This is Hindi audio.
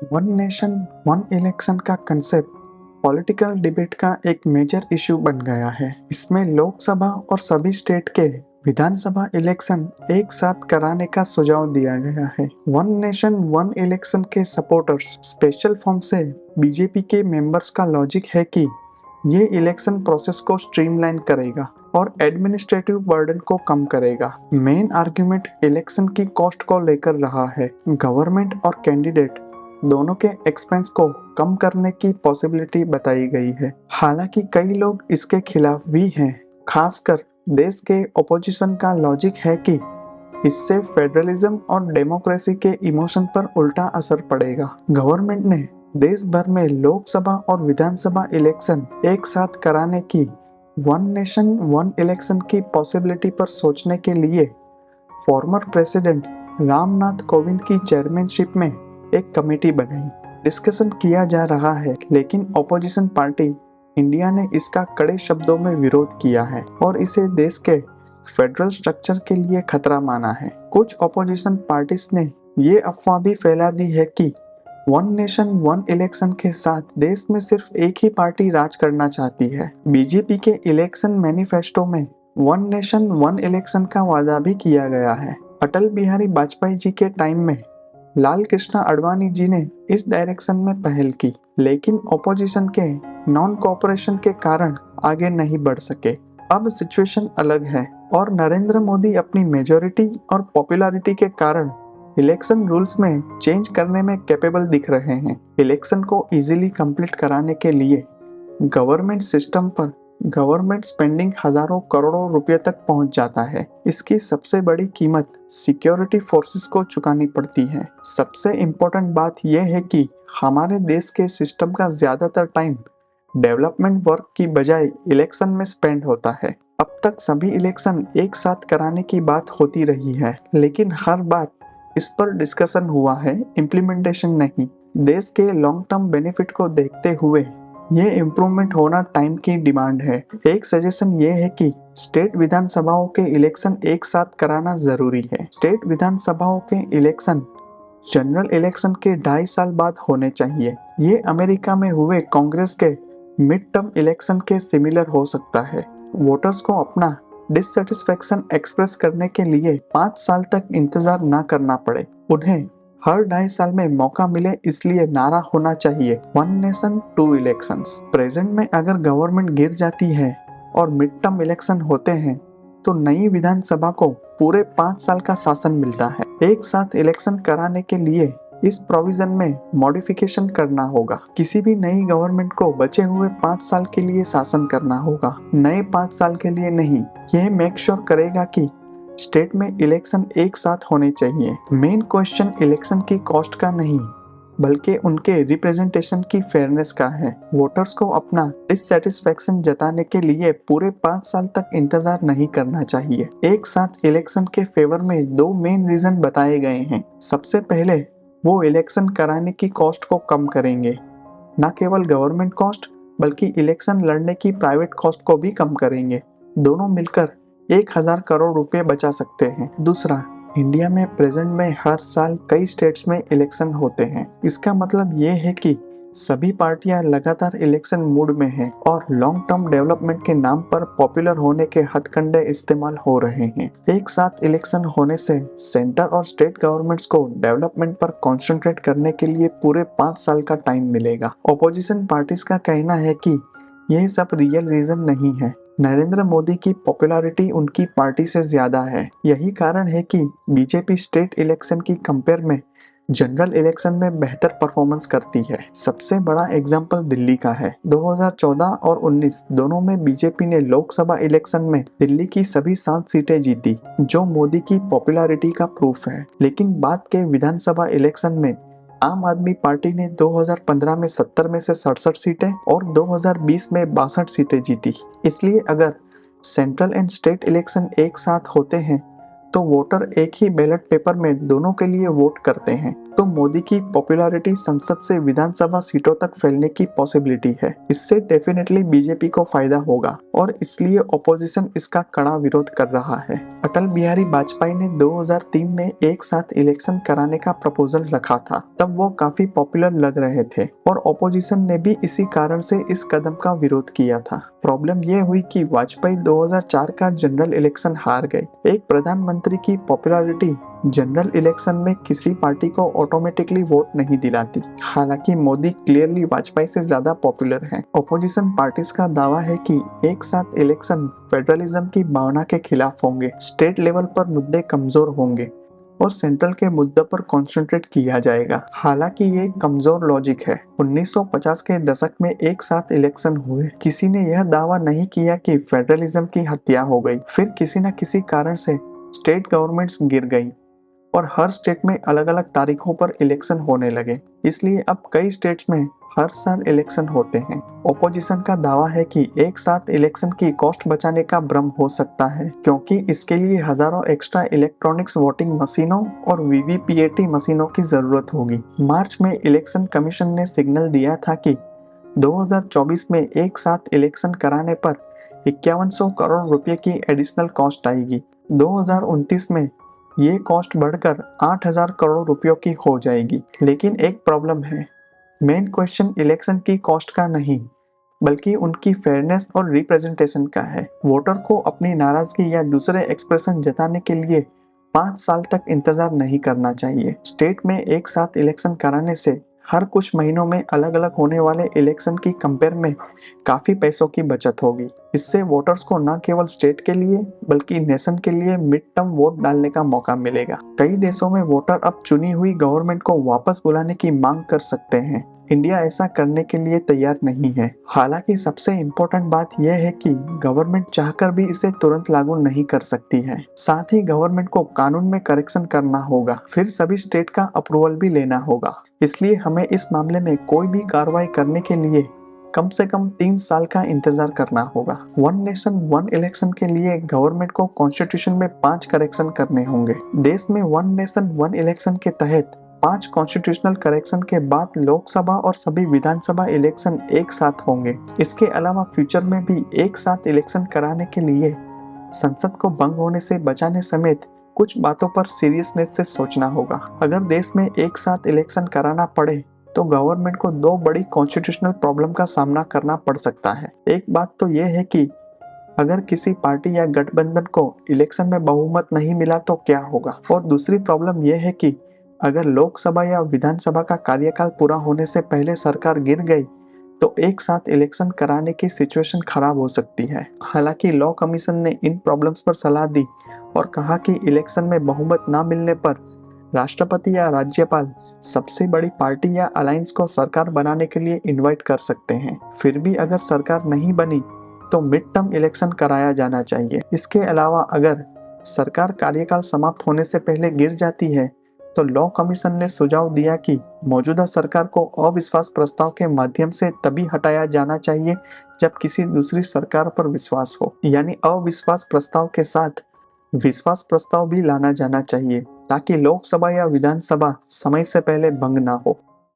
वन नेशन वन इलेक्शन का कंसेप्ट पॉलिटिकल डिबेट का एक मेजर इशू बन गया है। इसमें लोकसभा और सभी स्टेट के विधानसभा इलेक्शन एक साथ कराने का सुझाव दिया गया है। वन नेशन वन इलेक्शन के सपोर्टर्स स्पेशल फॉर्म से बीजेपी के मेंबर्स का लॉजिक है कि ये इलेक्शन प्रोसेस को स्ट्रीमलाइन करेगा और एडमिनिस्ट्रेटिव बर्डन को कम करेगा। मेन आर्ग्यूमेंट इलेक्शन की कॉस्ट को लेकर रहा है। गवर्नमेंट और कैंडिडेट दोनों के एक्सपेंस को कम करने की पॉसिबिलिटी बताई गई है। हालांकि कई लोग इसके खिलाफ भी हैं। खासकर देश के ओपोजिशन का लॉजिक है कि इससे फेडरलिज्म और डेमोक्रेसी के इमोशन पर उल्टा असर पड़ेगा। गवर्नमेंट ने देश भर में लोकसभा और विधानसभा इलेक्शन एक साथ कराने की वन नेशन वन इलेक्शन की पॉसिबिलिटी पर सोचने के लिए फॉर्मर प्रेसिडेंट रामनाथ कोविंद की चेयरमैनशिप में एक कमेटी बनाई। डिस्कशन किया जा रहा है, लेकिन ऑपोजिशन पार्टी इंडिया ने इसका कड़े शब्दों में विरोध किया है और इसे देश के फेडरल स्ट्रक्चर के लिए खतरा माना है। कुछ ऑपोजिशन पार्टीज ने ये अफवाह भी फैला दी है कि वन नेशन वन इलेक्शन के साथ देश में सिर्फ एक ही पार्टी राज करना चाहती है। बीजेपी के इलेक्शन मैनिफेस्टो में वन नेशन वन इलेक्शन का वादा भी किया गया है। अटल बिहारी वाजपेयी जी के टाइम में लाल कृष्ण आडवाणी जी ने इस डायरेक्शन में पहल की, लेकिन ऑपोजिशन के नॉन कोऑपरेशन के कारण आगे नहीं बढ़ सके। अब सिचुएशन अलग है और नरेंद्र मोदी अपनी मेजॉरिटी और पॉपुलैरिटी के कारण इलेक्शन रूल्स में चेंज करने में कैपेबल दिख रहे हैं। इलेक्शन को इजीली कंप्लीट कराने के लिए गवर्नमेंट सिस्टम पर गवर्नमेंट स्पेंडिंग हजारों करोड़ों रुपए तक पहुंच जाता है। इसकी सबसे बड़ी कीमत सिक्योरिटी फोर्सेस को चुकानी पड़ती है। सबसे इम्पोर्टेंट बात यह है कि हमारे देश के सिस्टम का ज्यादातर टाइम डेवलपमेंट वर्क की बजाय इलेक्शन में स्पेंड होता है। अब तक सभी इलेक्शन एक साथ कराने की बात होती रही है, लेकिन हर बार इस पर डिस्कशन हुआ है, इम्प्लीमेंटेशन नहीं। देश के लॉन्ग टर्म बेनिफिट को देखते हुए ये इम्प्रूवमेंट होना टाइम की डिमांड है। एक सजेशन ये है कि स्टेट विधानसभाओं के इलेक्शन एक साथ कराना जरूरी है। स्टेट विधानसभाओं के इलेक्शन जनरल इलेक्शन के 2.5 साल बाद होने चाहिए। ये अमेरिका में हुए कांग्रेस के मिड टर्म इलेक्शन के सिमिलर हो सकता है। वोटर्स को अपना डिससेटिस्फेक्शन एक्सप्रेस करने के लिए 5 साल तक इंतजार ना करना पड़े। उन्हें हर 2.5 साल में मौका मिले, इसलिए नारा होना चाहिए one nation two elections. Present में अगर गवर्नमेंट गिर जाती है और मिड टर्म इलेक्शन होते हैं तो नई विधानसभा को पूरे 5 साल का शासन मिलता है। एक साथ इलेक्शन कराने के लिए इस प्रोविजन में मॉडिफिकेशन करना होगा। किसी भी नई गवर्नमेंट को बचे हुए 5 साल के लिए शासन करना होगा, नए 5 साल के लिए नहीं। यह मेक श्योर करेगा कि स्टेट में इलेक्शन एक साथ होने चाहिए। मेन क्वेश्चन इलेक्शन की कॉस्ट का नहीं, बल्कि उनके रिप्रेजेंटेशन की फेयरनेस का है। वोटर्स को अपना डिससेटिस्फेक्शन जताने के लिए पूरे 5 साल तक इंतजार नहीं करना चाहिए। एक साथ इलेक्शन के फेवर में 2 मेन रीजन बताए गए हैं। सबसे पहले वो इलेक्शन कराने की कॉस्ट को कम करेंगे, न केवल गवर्नमेंट कॉस्ट बल्कि इलेक्शन लड़ने की प्राइवेट कॉस्ट को भी कम करेंगे। दोनों मिलकर 1000 करोड़ रुपए बचा सकते हैं। दूसरा, इंडिया में प्रेजेंट में हर साल कई स्टेट्स में इलेक्शन होते हैं। इसका मतलब ये है कि सभी पार्टियां लगातार इलेक्शन मूड में हैं और लॉन्ग टर्म डेवलपमेंट के नाम पर पॉपुलर होने के हथकंडे इस्तेमाल हो रहे हैं। एक साथ इलेक्शन होने से सेंटर और स्टेट गवर्नमेंट्स को डेवलपमेंट पर कॉन्सेंट्रेट करने के लिए पूरे 5 साल का टाइम मिलेगा। ऑपोजिशन पार्टीज का कहना है कि यह सब रियल रीजन नहीं है। नरेंद्र मोदी की पॉपुलैरिटी उनकी पार्टी से ज्यादा है। यही कारण है कि बीजेपी स्टेट इलेक्शन की कंपेयर में जनरल इलेक्शन में बेहतर परफॉर्मेंस करती है। सबसे बड़ा एग्जांपल दिल्ली का है। 2014 और 19 दोनों में बीजेपी ने लोकसभा इलेक्शन में दिल्ली की सभी 7 सीटें जीती, जो मोदी की पॉपुलैरिटी का प्रूफ है। लेकिन बात के विधानसभा इलेक्शन में आम आदमी पार्टी ने 2015 में 70 में से 67 सीटें और 2020 में 62 सीटें जीती। इसलिए अगर सेंट्रल एंड स्टेट इलेक्शन एक साथ होते हैं तो वोटर एक ही बैलेट पेपर में दोनों के लिए वोट करते हैं, तो मोदी की पॉपुलैरिटी संसद से विधानसभा सीटों तक फैलने की पॉसिबिलिटी है। इससे डेफिनेटली बीजेपी को फायदा होगा और इसलिए ऑपोजिशन इसका कड़ा विरोध कर रहा है। अटल बिहारी वाजपेयी ने 2003 में एक साथ इलेक्शन कराने का प्रपोजल रखा था। तब वो काफी पॉपुलर लग रहे थे और ऑपोजिशन ने भी इसी कारण से इस कदम का विरोध किया था। प्रॉब्लम ये हुई कि वाजपेयी 2004 का जनरल इलेक्शन हार गए। एक प्रधानमंत्री की पॉपुलैरिटी जनरल इलेक्शन में किसी पार्टी को ऑटोमेटिकली वोट नहीं दिलाती। हालांकि मोदी क्लियरली वाजपेयी से ज्यादा पॉपुलर हैं। ऑपोजिशन पार्टीज का दावा है कि एक साथ इलेक्शन फेडरलिज्म की भावना के खिलाफ होंगे, स्टेट लेवल पर मुद्दे कमजोर होंगे और सेंट्रल के मुद्दों पर कंसंट्रेट किया जाएगा। हालांकि ये कमजोर लॉजिक है। 1950 के दशक में एक साथ इलेक्शन हुए। किसी ने यह दावा नहीं किया कि फेडरलिज्म की हत्या हो गई। फिर किसी न किसी कारण से स्टेट गवर्नमेंट्स गिर गई और हर स्टेट में अलग अलग तारीखों पर इलेक्शन होने लगे। इसलिए अब कई स्टेट्स में हर साल इलेक्शन होते हैं। ओपोजिशन का दावा है कि एक साथ इलेक्शन की कॉस्ट बचाने का भ्रम हो सकता है, क्योंकि इसके लिए हजारों एक्स्ट्रा इलेक्ट्रॉनिक्स वोटिंग मशीनों और वीवीपीएटी मशीनों की जरूरत होगी। मार्च में इलेक्शन कमीशन ने सिग्नल दिया था कि 2024 में एक साथ इलेक्शन कराने पर 5100 करोड़ रुपए की एडिशनल कॉस्ट आएगी। 2029 में ये कॉस्ट बढ़कर 8000 करोड़ रुपयों की हो जाएगी। लेकिन एक प्रॉब्लम है। मेन क्वेश्चन इलेक्शन की कॉस्ट का नहीं, बल्कि उनकी फेयरनेस और रिप्रेजेंटेशन का है। वोटर को अपनी नाराजगी या दूसरे एक्सप्रेशन जताने के लिए 5 साल तक इंतजार नहीं करना चाहिए। स्टेट में एक साथ इलेक्शन कराने से हर कुछ महीनों में अलग अलग होने वाले इलेक्शन की कंपेयर में काफी पैसों की बचत होगी। इससे वोटर्स को न केवल स्टेट के लिए बल्कि नेशन के लिए मिड टर्म वोट डालने का मौका मिलेगा। कई देशों में वोटर अब चुनी हुई गवर्नमेंट को वापस बुलाने की मांग कर सकते हैं। इंडिया ऐसा करने के लिए तैयार नहीं है। हालांकि सबसे इम्पोर्टेंट बात यह है कि गवर्नमेंट चाहकर भी इसे तुरंत लागू नहीं कर सकती है। साथ ही गवर्नमेंट को कानून में करेक्शन करना होगा, फिर सभी स्टेट का अप्रूवल भी लेना होगा। इसलिए हमें इस मामले में कोई भी कार्रवाई करने के लिए कम से कम 3 साल का इंतजार करना होगा। वन नेशन वन इलेक्शन के लिए गवर्नमेंट को कॉन्स्टिट्यूशन में 5 करेक्शन करने होंगे। देश में वन नेशन वन इलेक्शन के तहत 5 कॉन्स्टिट्यूशनल करेक्शन के बाद लोकसभा और सभी विधानसभा इलेक्शन एक साथ होंगे। इसके अलावा फ्यूचर में भी एक साथ इलेक्शन कराने के लिए संसद को भंग होने से बचाने समेत कुछ बातों पर सीरियसनेस से सोचना होगा। अगर देश में एक साथ इलेक्शन कराना पड़े तो गवर्नमेंट को 2 बड़ी कॉन्स्टिट्यूशनल प्रॉब्लम का सामना करना पड़ सकता है। एक बात तो यह है कि अगर किसी पार्टी या गठबंधन को इलेक्शन में बहुमत नहीं मिला तो क्या होगा, और दूसरी प्रॉब्लम यह है कि अगर लोकसभा या विधानसभा का कार्यकाल पूरा होने से पहले सरकार गिर गई तो एक साथ इलेक्शन कराने की सिचुएशन खराब हो सकती है। हालांकि लॉ कमीशन ने इन प्रॉब्लम्स पर सलाह दी और कहा कि इलेक्शन में बहुमत न मिलने पर राष्ट्रपति या राज्यपाल सबसे बड़ी पार्टी या अलायंस को सरकार बनाने के लिए इनवाइट कर सकते हैं। फिर भी अगर सरकार नहीं बनी तो मिड टर्म इलेक्शन कराया जाना चाहिए। इसके अलावा अगर सरकार कार्यकाल समाप्त होने से पहले गिर जाती है तो लॉ कमीशन ने सुझाव दिया कि मौजूदा सरकार को अविश्वास प्रस्ताव के माध्यम से तभी हटाया जाना चाहिए जब किसी दूसरी सरकार पर विश्वास हो, यानी अविश्वास प्रस्ताव के साथ विश्वास प्रस्ताव भी लाना जाना चाहिए ताकि लोकसभा या विधानसभा समय से पहले भंग ना हो।